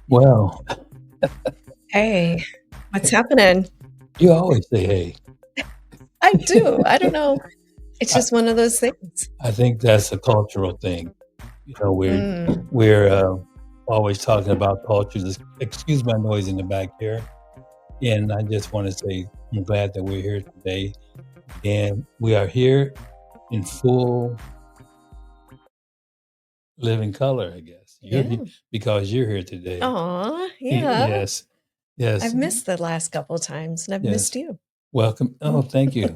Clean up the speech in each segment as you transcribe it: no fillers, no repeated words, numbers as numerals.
Well, Hey, what's happening? you always say, "Hey." I do. I don't know. It's I just one of those things. I think that's a cultural thing. You know, we're Mm. we're, always talking about cultures. Excuse my noise in the back here, and I just wanna say I'm glad that we're here today, and we are here in full living color, I guess. You're he Yeah. because you're here today. Aw, Y yeah. yes, yes, I've missed the last couple times, and I've missed yes. you. Welcome. Oh, thank you.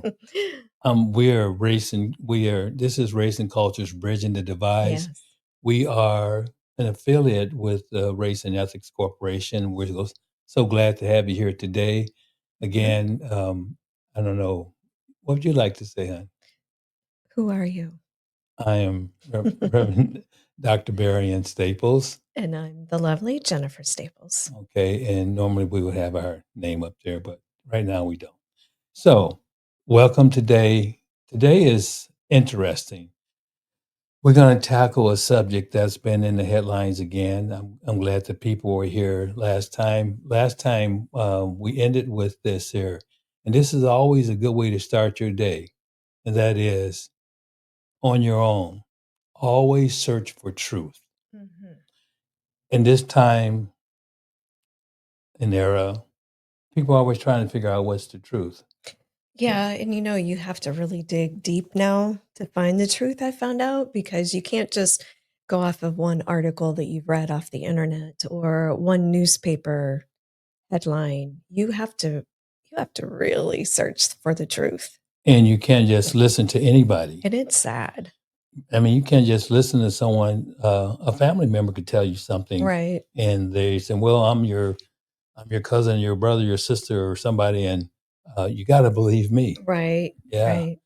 This is Racing Cultures Bridging the Divides. Yes. We are an affiliate with Race and Ethics Corporation. We're so glad to have you here today. Mhm. Again, I don't know, what would you like to say, hon? Who are you? I am Reverend Dr. Barry Ann Staples. And I'm the lovely Jennifer Staples. Okay, and normally we would have our name up there, but right now we don't. So, welcome today. Today is interesting. We're going to tackle a subject that's been in the headlines again. I'm glad that people were here last time. We ended with this here, and this is always a good way to start your day, and that is on your own. Always search for truth. Mhm. In this time and era, people are always trying to figure out what's the truth. Yeah, and you have to really dig deep now to find the truth, I found out, because you can't just go off of one article that you've read off the internet or one newspaper headline. You have to really search for the truth. And you can't just listen to anybody. And it's sad. I mean, you can't just listen to someone. A family member could tell you something, Right. and they say, "Well, I'm your cousin, your brother, your sister, or somebody," and you got to believe me. Right. Yeah. Right.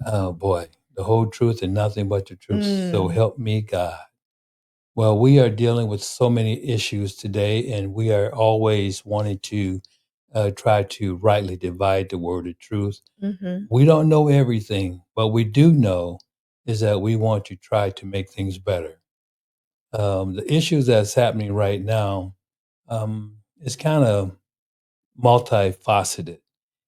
Oh boy, the whole truth and nothing but the truth. So Mm. help me God. Well, we are dealing with so many issues today, and we are always wanting to try to rightly divide the word of truth. Mhm. We don't know everything, but we do know is that we want to try to make things better. The issues that's happening right now is kind of multifaceted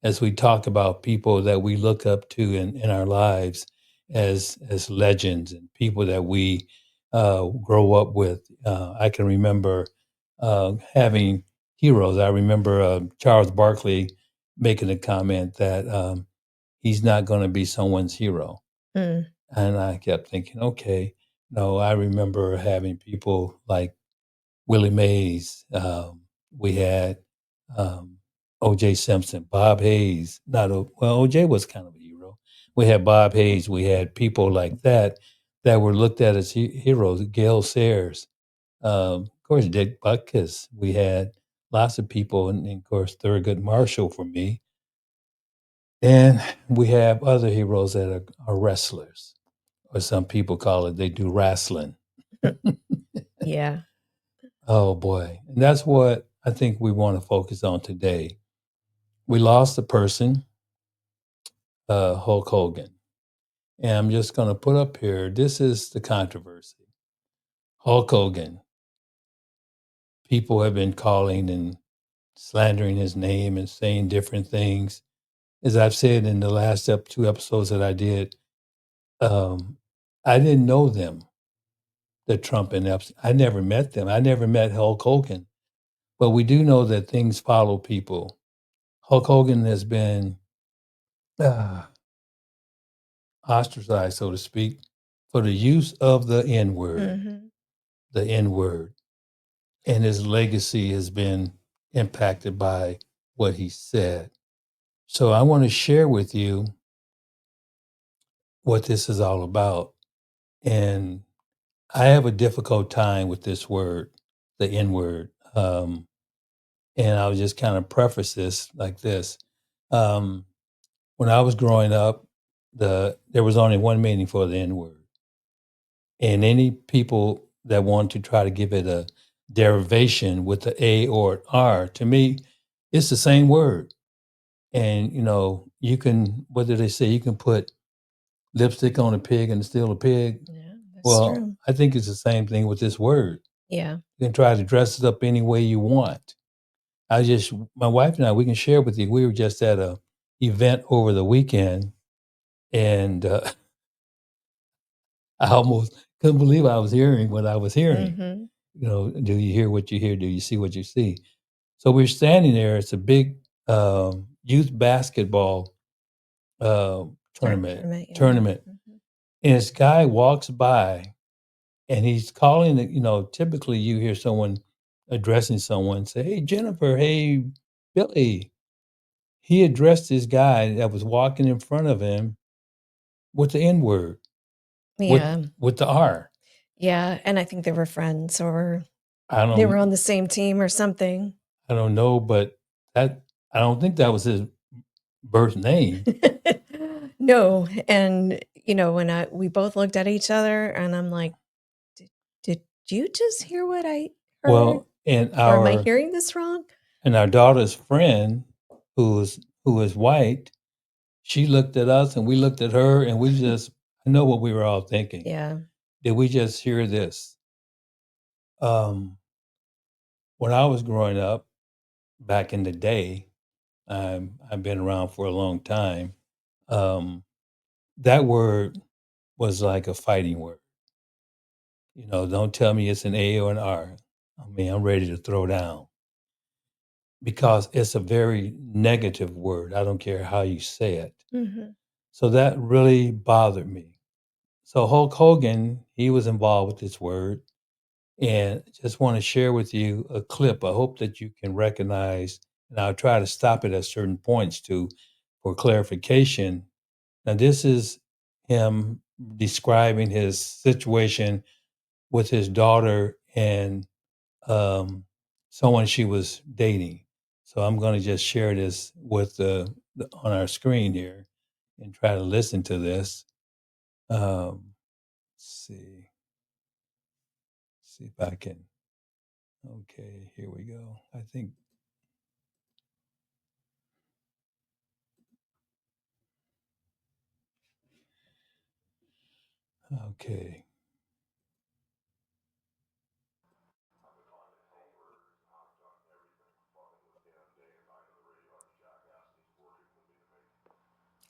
as we talk about people that we look up to in our lives as legends and people that we grow up with. I can remember having heroes. I remember Charles Barkley making a comment that he's not going to be someone's hero. Mm. And I kept thinking, okay, no, I remember having people like Willie Mays. We had um, O.J. Simpson, Bob Hayes. Well, O.J. was kind of a hero. We had Bob Hayes. We had people like that that were looked at as heroes. Gail Sayers, of course, Dick Butkus. We had lots of people, and of course, Thurgood Marshall for me. And we have other heroes that are wrestlers, or some people call it they do wrestling. Yeah. Oh boy. And that's what I think we want to focus on today. We lost a person, Hulk Hogan. And I'm just going to put up here this is the controversy. Hulk Hogan, people have been calling and slandering his name and saying different things. As I've said in the last two episodes that I did, um, I didn't know them, the Trump and Epstein. I never met them. I never met Hulk Hogan. But we do know that things follow people. Hulk Hogan has been uh, ostracized, so to speak, for the use of Mhm. the N word, and his legacy has been impacted by what he said. So I want to share with you what this is all about. And I have a difficult time with this word, the N word. And I'll just kind of preface this like this. Um, when I was growing up, there was only one meaning for the N word. And any people that want to try to give it a derivation with the A or an R, to me, it's the same word. And you can what do they say? You can put lipstick on a pig and still a pig. Yeah, that's Well, true. I think it's the same thing with this word. Yeah. You can try to dress it up any way you want. I just my wife and I, we can share with you, we were just at a event over the weekend, and, I almost couldn't believe I was hearing what I was hearing. Mhm. You know, do you hear what you hear? Do you see what you see? So we're standing there, it's a big, youth basketball, tournament Tournament, yeah. tournament, Mhm. and this guy walks by, and he's calling it, typically, you hear someone addressing someone, say, "Hey, Jennifer. Hey, Billy." He addressed this guy that was walking in front of him with the N word, with Yeah. with the R. Yeah, and I think they were friends or I they were don't on the same team or something. I don't know, but that I don't think that was his birth name. No, and, when I we both looked at each other and I'm like, "Did you just hear what I heard? Well, and Or am I our hearing this wrong?" and our daughter's friend, who is white, she looked at us and we looked at her, and we just I know what we were all thinking. Yeah. Did we just hear this? Um, when I was growing up back in the day, I've been around for a long time. Um, that word was like a fighting word. Don't tell me it's an A or an R. I mean, I'm ready to throw down because it's a very negative word. I don't care how you say it. Mhm. So that really bothered me. So Hulk Hogan, he was involved with this word, and just want to share with you a clip. I hope that you can recognize, and I'll try to stop it at certain points too for clarification. Now, this is him describing his situation with his daughter and someone she was dating. So I'm going to just share this with on our screen here and try to listen to this. See, see if I can. Okay, here we go. I think. Okay.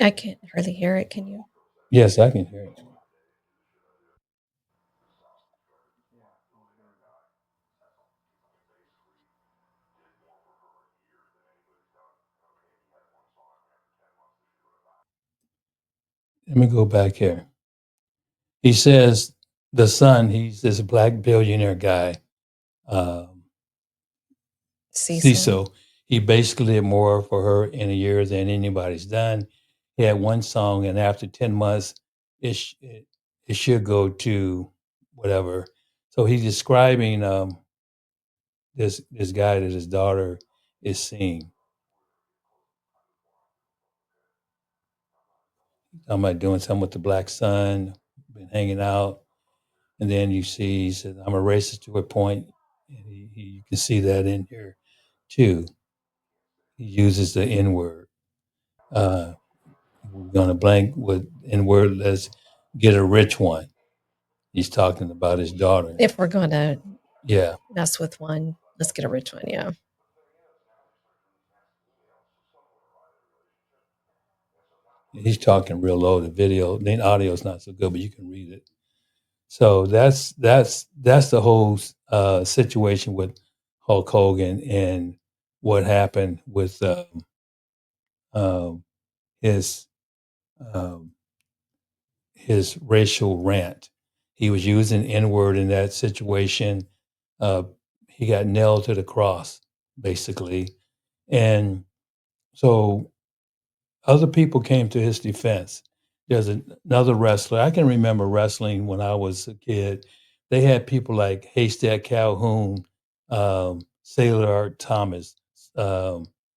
I can't hardly hear it, can you? Yes, I can hear it. Let me go back here. He says the son, he's this black billionaire guy, um, Cecil. CISO. He basically did more for her in a year than anybody's done. He had one song, and after 10 months, it should go to whatever. So he's describing this guy that his daughter is seeing. Talking about doing something with the black son, been hanging out. And then you see, he said, I'm a racist to a point. And you can see that in here too. He uses the N word. Uh, we're going to blank with N word. Let's get a rich one. He's talking about his daughter. If we're gonna Yeah. mess with one, let's get a rich one, yeah. He's talking real low. The video, the audio is not so good, but you can read it. So that's the whole situation with Hulk Hogan and what happened with um, his um, his racial rant. He was using N word in that situation. Uh, he got nailed to the cross, basically, and so other people came to his defense. There's another wrestler. I can remember wrestling when I was a kid. They had people like Haystack Calhoun, Sailor Art Thomas,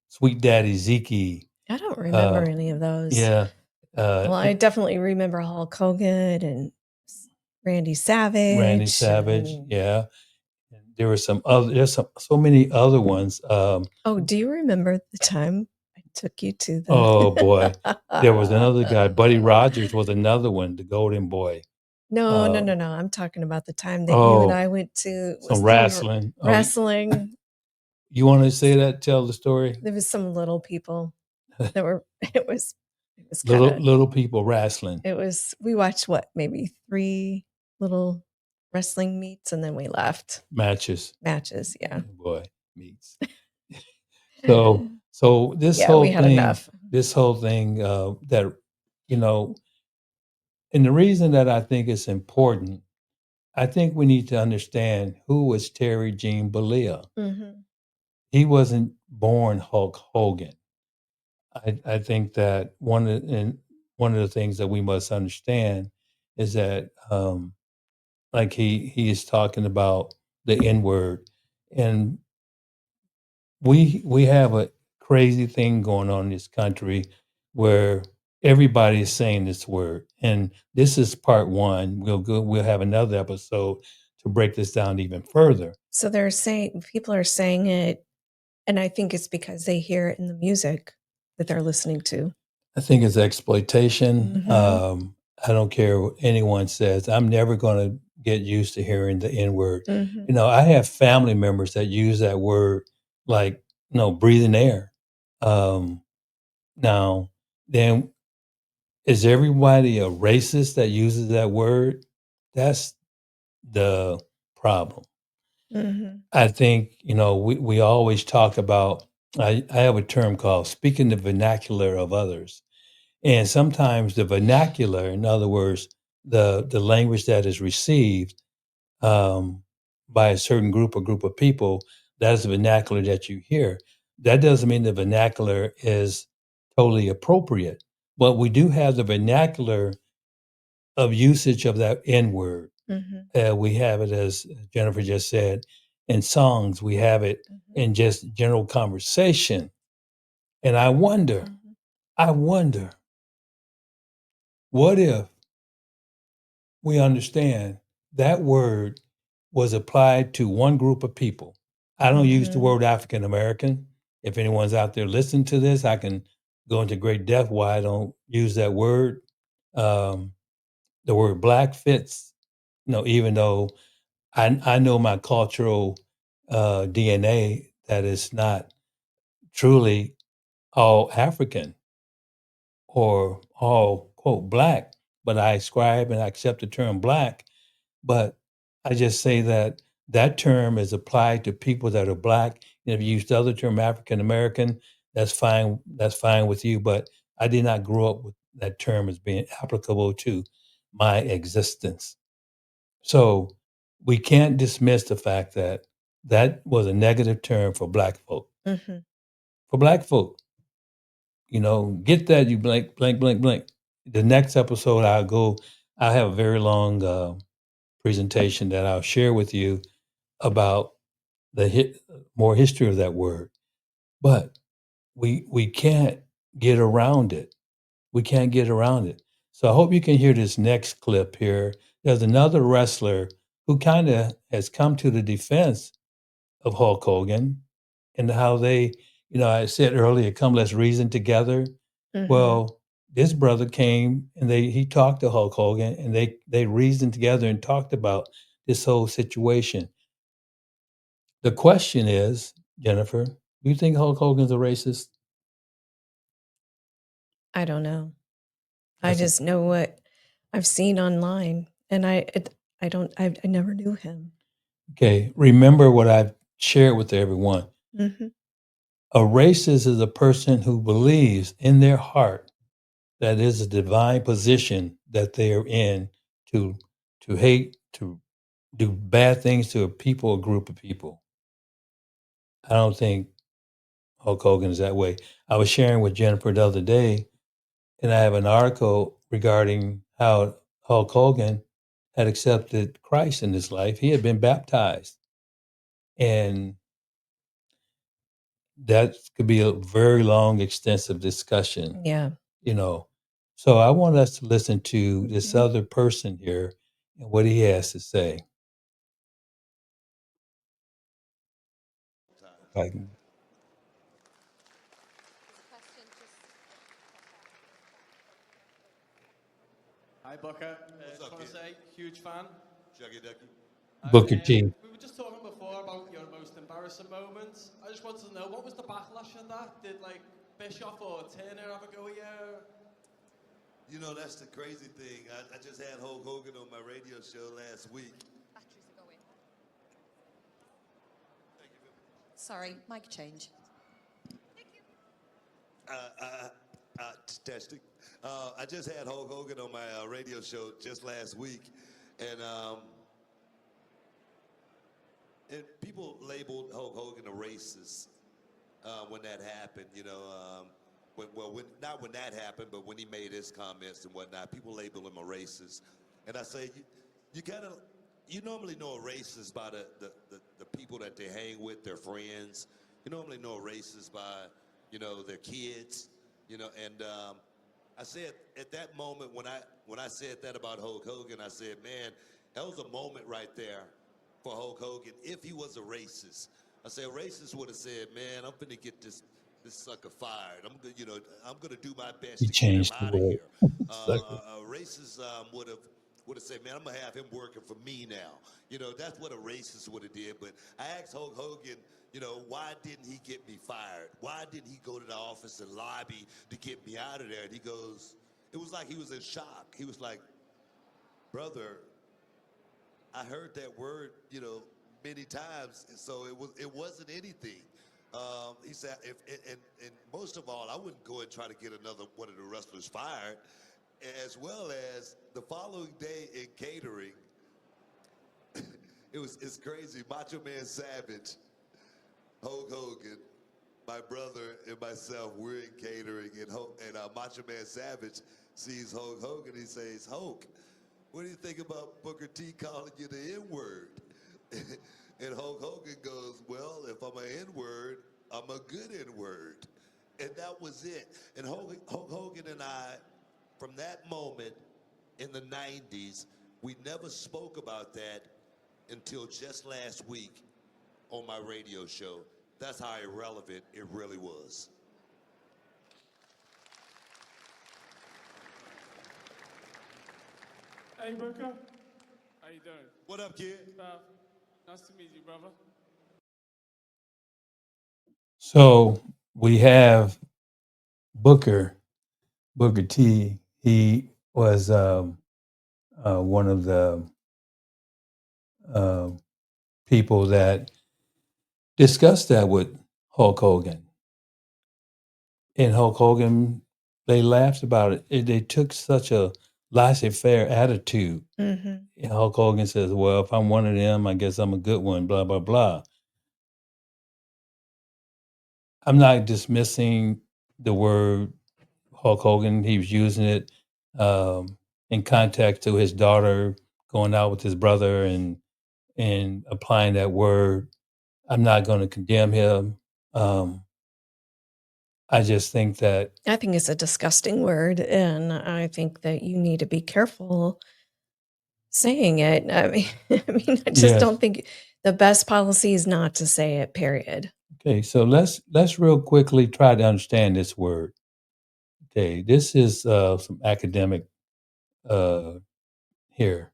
Sweet Daddy Zeke. I don't remember Uh, any of those. yeah, Well, I definitely remember Hulk Hogan and Randy Randy Savage Savage. and Yeah, and there were some other. There's so many other ones. oh, do you remember the time I took you to Oh boy, the there was another guy. Buddy Rogers was another one, the Golden Boy. No, no, Uh, no, no, I'm talking about the time that you and oh, I went to some was some wrestling. Oh, wrestling. you want to say that? Tell the story. There was some little people that were it was Little kinda little people wrestling it was we watched what, maybe 3 little wrestling meets and then we left. matches. Matches, yeah. Boy, meets. So Yeah, we had enough. this whole thing that you know, and the reason that I think it's important, I think we need to understand who was Terry Gene Bollea. Mhm, He wasn't born Hulk Hogan. I think that one of the things that we must understand is that like he is talking about the N word, and we have a crazy thing going on in this country where everybody is saying this word, and this is part one. We'll have another episode to break this down even further. so they're saying people are saying it, and I think it's because they hear it in the music that they're listening to. I think it's exploitation. Mhm, I don't care what anyone says. I'm never going to get used to hearing the N word. mhm, You know, I have family members that use that word like, breathing air. Um, now, then, is everybody a racist that uses that word? That's the problem. mhm, I think, we always talk about, I have a term called speaking the vernacular of others. And sometimes the vernacular, in other words, the language that is received by a certain group of people, that is the vernacular that you hear. That doesn't mean the vernacular is totally appropriate, but we do have the vernacular of usage of that N word. mhm, We have it, as Jennifer just said, in songs. We have it mhm, in just general conversation. And mhm. I wonder, what if we understand that word was applied to one group of people? I don't use the Mhm. word African American. If anyone's out there listening to this, I can go into great depth why I don't use that word. Um, the word black fits, even though I know my cultural DNA that is not truly all African or all quote black, but I ascribe and I accept the term black. But I just say that that term is applied to people that are black. And if you use the other term African American, that's fine. That's fine with you. But I did not grow up with that term as being applicable to my existence. So we can't dismiss the fact that that was a negative term for black folk. Mhm. For black folk, get that, you blank, blank, blank, blank. The next episode, I have a very long presentation that I'll share with you about more history of that word. But we can't get around it. We can't get around it. So I hope you can hear this next clip here. There's another wrestler who kind of has come to the defense of Hulk Hogan and how they, I said earlier, come, let's reason together. Mhm. Well, this brother came and he talked to Hulk Hogan and they reasoned together and talked about this whole situation. The question is, Jennifer, do you think Hulk Hogan's a racist? I don't know. I That's a, just know what I've seen online, and I don't I never knew him. okay. Remember what I've shared with everyone. Mhm, A racist is a person who believes in their heart that is a divine position that they are in to hate, to do bad things to a people, a group of people. I don't think Hulk Hogan is that way. I was sharing with Jennifer the other day, and I have an article regarding how Hulk Hogan had accepted Christ in his life. He had been baptized, and that could be a very long, extensive discussion, yeah. you know. So I want us to listen to this Mhm. other person here and what he has to say. Like, Hi, Booker. What's Just up, want to kid? say, huge fan. Shucky Ducky. Booker T. We were just talking before about your most embarrassing moments. I just wanted to know, what was the backlash of that? Did, like, Bischoff or Turner have a go at you? You know, that's the crazy thing. I just had Hulk Hogan on my radio show last week. Batteries are going. Sorry, mic change. Testing. I just had Hulk Hogan on my radio show just last week, and people labeled Hulk Hogan a racist when that happened. You know, not when that happened, but when he made his comments and whatnot, people label him a racist. And I say, you normally know a racist by the people that they hang with, their friends. You normally know a racist by, their kids. I said at that moment when I said that about Hulk Hogan, I said, man, that was a moment right there for Hulk Hogan. If he was a racist, I said a racist would have said, man, I'm finna get this sucker fired. I'm gonna do my best He to get him changed the out of word. here. Sucker. A racist would have said, man, I'm gonna have him working for me now. That's what a racist would have did. But I asked Hulk Hogan, why didn't he get me fired? Why didn't he go to the office and lobby to get me out of there? And he goes, it was like he was in shock. He was like, brother, I heard that word, many times, so it wasn't anything. He said, and most of all, I wouldn't go and try to get another one of the wrestlers fired, as well as the following day in catering. It's crazy. Macho Man Savage, Hulk Hogan, my brother and myself, we're in catering, and Macho Man Savage sees Hulk Hogan. He says, Hulk, what do you think about Booker T calling you the N-word? And Hulk Hogan goes, well, if I'm an N-word, I'm a good N-word. And that was it. And Hulk Hogan and I, from that moment in the 90s, we never spoke about that until just last week on my radio show. That's how irrelevant it really was. Hey, Booker. How you doing? What up, kid? Nice to meet you, brother. So we have Booker T. He was one of the people that discussed that with Hulk Hogan. And Hulk Hogan, they laughed about it. They took such a laissez-faire attitude. Mm-hmm. And Hulk Hogan says, well, if I'm one of them, I guess I'm a good one, blah, blah, blah. I'm not dismissing the word Hulk Hogan. He was using it in context to his daughter going out with his brother and applying that word. I'm not going to condemn him. I just think that I think it's a disgusting word, and I think that you need to be careful saying it. I just yes. don't think the best policy is not to say it, period. Okay, so let's real quickly try to understand this word. Okay, this is some academic here.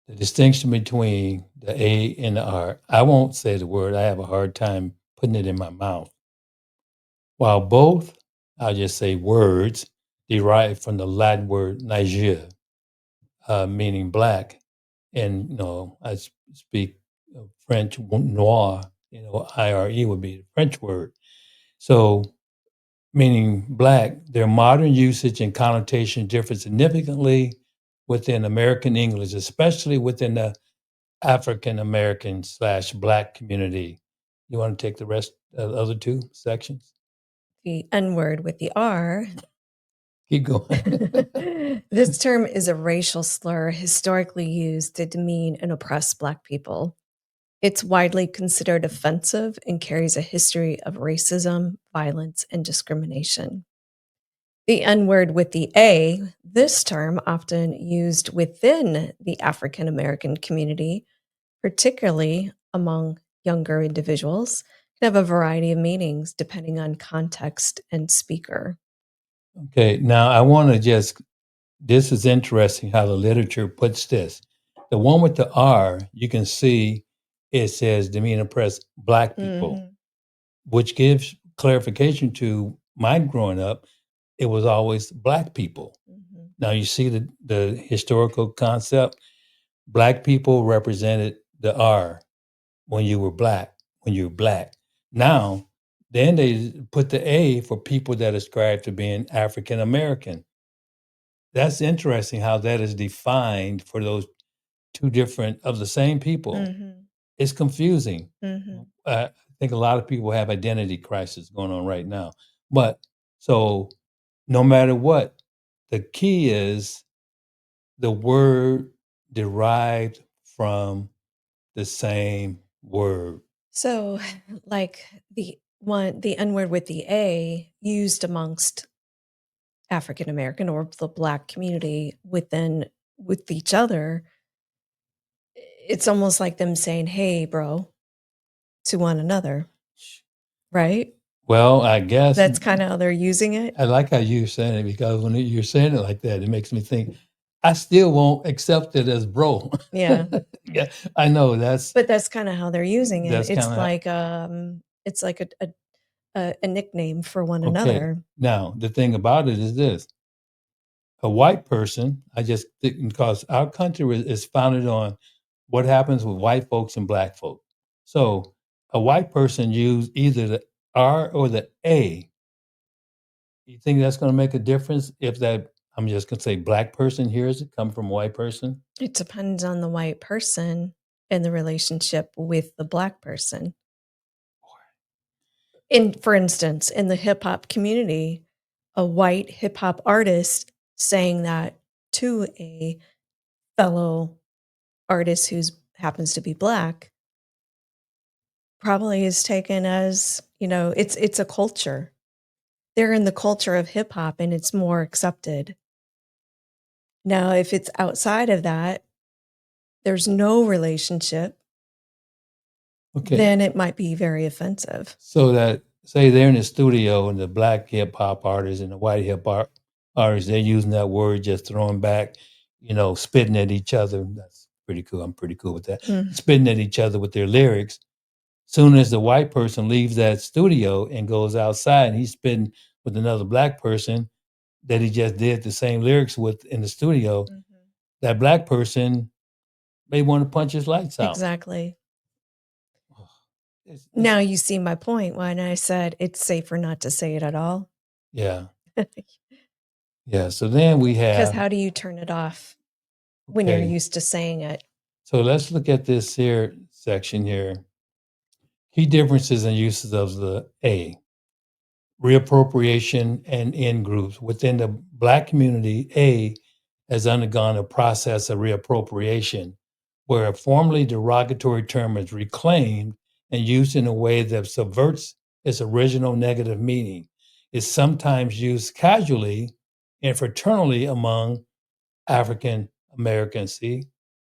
The distinction between the A and the R. I won't say the word. I have a hard time putting it in my mouth. While both, I'll just say words, derive from the Latin word Niger, meaning black. And, I speak French, noir, IRE would be the French word. So, meaning black, their modern usage and connotation differ significantly within American English, especially within the African American / black community. You want to take the rest of the other two sections? The N word with the R. Keep going. This term is a racial slur historically used to demean and oppress Black people. It's widely considered offensive and carries a history of racism, violence, and discrimination. The N word with the A, this term often used within the African American community, particularly among younger individuals, can have a variety of meanings depending on context and speaker. Okay, now I want to just this is interesting how the literature puts this. The one with the R, you can see it says demeanor press black people, Mhm. which gives clarification to mine growing up. It was always black people. Mhm. Now you see the historical concept. Black people represented the R when you were black, when you were black. Now, then they put the A for people that ascribe to being African American. That's interesting how that is defined for those two different of the same people. Mhm. It's confusing. Mhm. I think a lot of people have identity crisis going on right now. But so no matter what, the key is the word derived from the same word. So, like the N word with the A used amongst African American or the Black community with each other, it's almost like them saying, "Hey, bro," to one another, right? Well, I guess That's kinda how they're using it? I like how you're saying it because when you're saying it like that, it makes me think I still won't accept it as bro. Yeah. Yeah, I know But that's kinda how they're using it. that's kind of It's like a nickname for one okay. another. Now, the thing about it is this: a white person, I just think because our country is founded on what happens with white folks and black folks. So, a white person use either the R or the A. You think that's going to make a difference if that I'm just going to say black person hears it come from a white person? It depends on the white person and the relationship with the Black person. For instance, in the hip hop community, a white hip hop artist saying that to a fellow artist who's happens to be Black probably is taken as, it's a culture. They're in the culture of hip hop and it's more accepted. Now, if it's outside of that, there's no relationship, Okay. then it might be very offensive. So that say they're in the studio and the black hip hop artists and the white hip hop artists, they're using that word just throwing back, spitting at each other. That's pretty cool. I'm pretty cool with that. Mm. Spitting at each other with their lyrics. Soon as the white person leaves that studio and goes outside and he's spitting with another black person that he just did the same lyrics with in the studio, Mhm. that black person may want to punch his lights out. Exactly. It's Now you see my point when I said it's safer not to say it at all. yeah. Yeah. So then we Because have how do you turn it off when you're okay. used to saying it? So let's look at this here section here. Key differences and uses of the A. Reappropriation and in groups. Within the Black community, A has undergone a process of reappropriation, where a formerly derogatory term is reclaimed and used in a way that subverts its original negative meaning. It's sometimes used casually and fraternally among African Americans. See,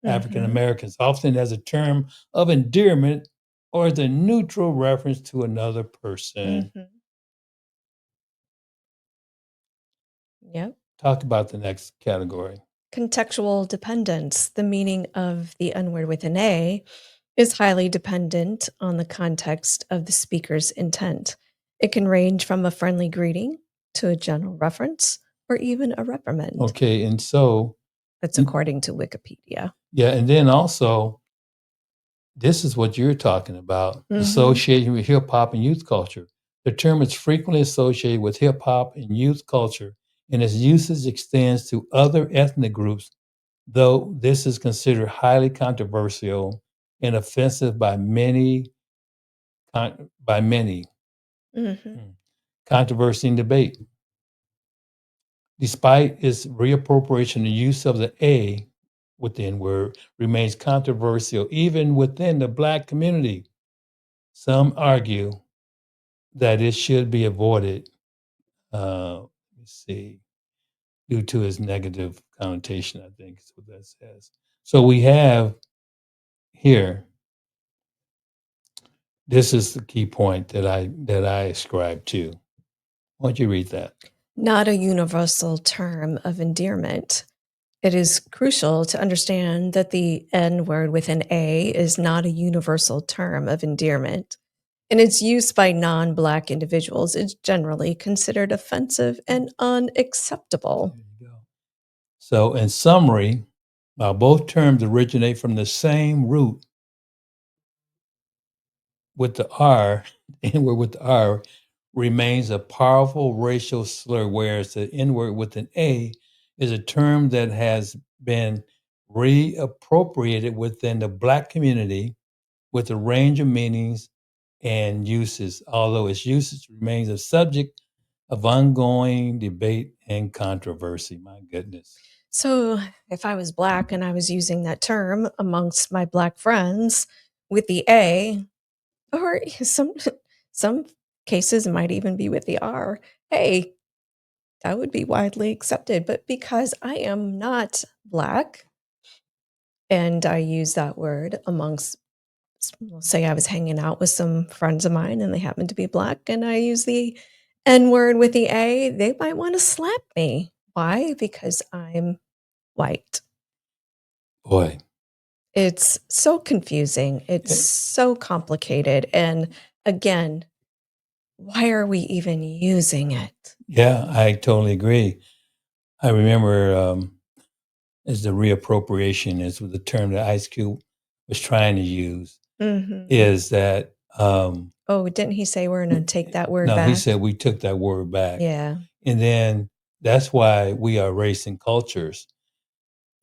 African Mhm. Americans, often as a term of endearment or as a neutral reference to another person. Mhm. Yep. Talk about the next category. Contextual dependence. The meaning of the N word with an A is highly dependent on the context of the speaker's intent. It can range from a friendly greeting to a general reference or even a reprimand. Okay, and so That's according to Wikipedia. yeah, and then also this is what you're talking about, Mhm. association with hip hop and youth culture. The term is frequently associated with hip hop and youth culture, and its usage extends to other ethnic groups, though this is considered highly controversial and offensive by many. By many, Mhm. controversy and debate. Despite its reappropriation, the use of the A within word remains controversial even within the Black community. Some argue that it should be avoided, let me see, due to its negative connotation, I think is what that says. So we have here, this is the key point that I ascribe to. Why don't you read that? Not a universal term of endearment. It is crucial to understand that the N word with an A is not a universal term of endearment. In its use by non Black individuals, it's generally considered offensive and unacceptable. There you go. So, in summary, while both terms originate from the same root with the R, N-word with the R, remains a powerful racial slur, whereas the N-word with an A is a term that has been reappropriated within the Black community with a range of meanings and uses, although its usage remains a subject of ongoing debate and controversy. My goodness. So, if I was Black and I was using that term amongst my Black friends with the A, or some cases it might even be with the R, hey, that would be widely accepted. But because I am not Black and I use that word amongst, say I was hanging out with some friends of mine and they happen to be Black and I use the N word with the A, they might want to slap me. Why? Because I'm white. Boy. It's so confusing. It's so complicated. And again, why are we even using it? Yeah, I totally agree. I remember as the reappropriation is the term that Ice Cube was trying to use, is that Oh, didn't he say we're going to take that word no, back? he said we took that word back. Yeah. And then that's why we are race and cultures.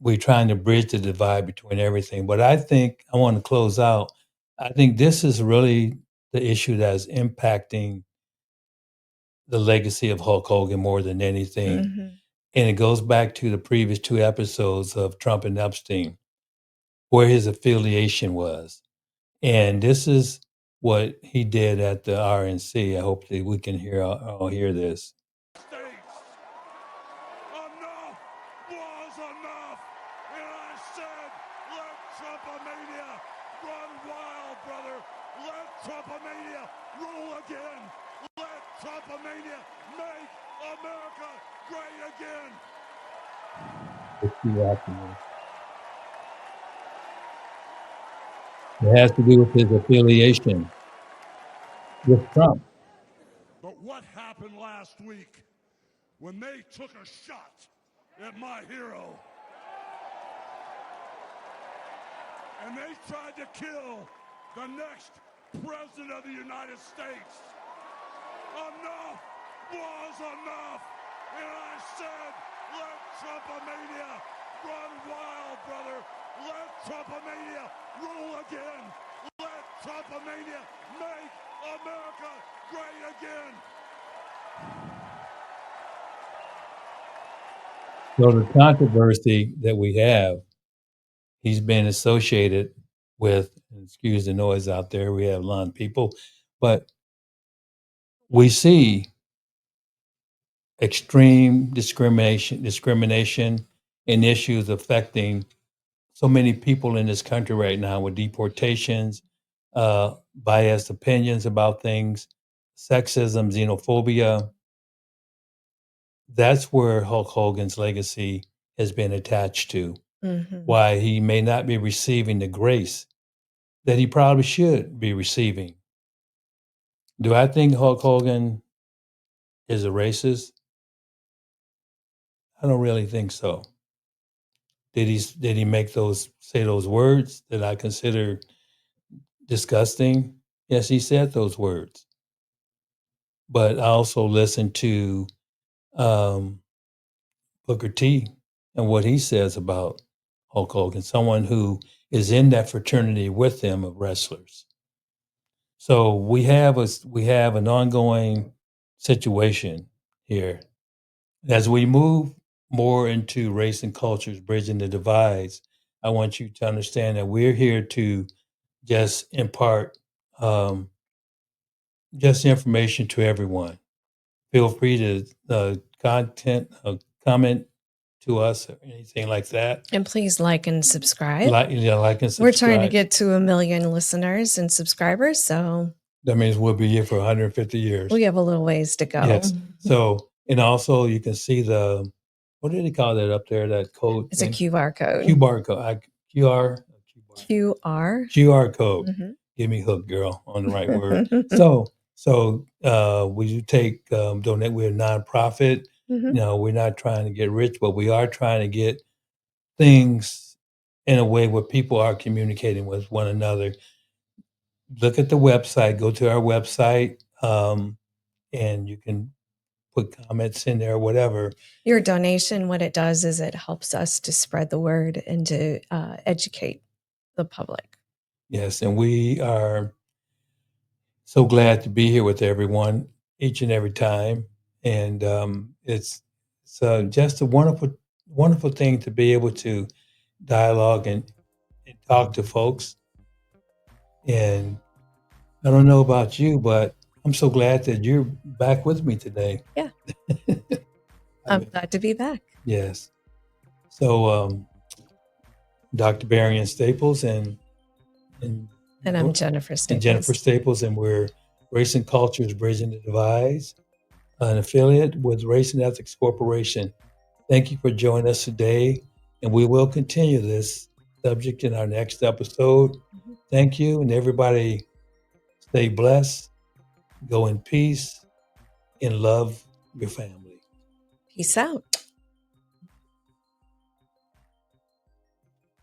We're trying to bridge the divide between everything. But I think I want to close out. I think this is really the issue that is impacting the legacy of Hulk Hogan more than anything. And it goes back to the previous two episodes of Trump and Epstein, where his affiliation was. And this is what he did at the RNC. I hope that we can all hear this. Enough was enough. And I said, let Trumpomania run wild, brother. Let Trumpomania rule again. Let Trumpomania make America great again. It has to do with his affiliation with Trump. But what happened last week when they took a shot at my hero? And they tried to kill the next president of the United States. Enough was enough. And I said, let Trumpomania run wild, brother. Let Trumpomania rule again. Let Trumpomania make America great again. So the controversy that we have, he's been associated with, excuse the noise out there, we have a lot of people, but we see extreme discrimination and issues affecting so many people in this country right now with deportations, biased opinions about things, sexism, xenophobia. That's where Hulk Hogan's legacy has been attached to. Why he may not be receiving the grace that he probably should be receiving. Do I think Hulk Hogan is a racist? I don't really think so. Did he say those words that I consider disgusting? Yes, he said those words. But I also listened to Booker T and what he says about Hulk Hogan, someone who is in that fraternity with him of wrestlers. So we have an ongoing situation here. As we move more into race and cultures, bridging the divides, I want you to understand that we're here to just impart just information to everyone. Feel free to comment to us or anything like that. And please like and subscribe. Like and subscribe. We're trying to get to 1 million listeners and subscribers, so that means we'll be here for 150 years. we have a little ways to go. Yes. So And also you can see the, what do they call that up there, that code It's a thing? QR code. QR code. QR. QR code. Mhm. Get me hooked, girl, on the right word. So we do take donate. We're a nonprofit. Mhm. We're not trying to get rich, but we are trying to get things in a way where people are communicating with one another. Look at the website. Go to our website, and you can put comments in there, whatever. Your donation, what it does is it helps us to spread the word and to educate the public. Yes, and we are so glad to be here with everyone each and every time, and it's just a wonderful thing to be able to dialogue and talk to folks. And I don't know about you, but I'm so glad that you're back with me today. Yeah. I I'm mean, glad to be back. yes. So, Dr. Berrien Staples and And I'm Jennifer and Jennifer Staples. Staples, and we're Race and Cultures Bridging the Divides, an affiliate with Race and Ethics Corporation. Thank you for joining us today, and we will continue this subject in our next episode. Mhm. Thank you, and everybody stay blessed, go in peace, and love your family. Peace out.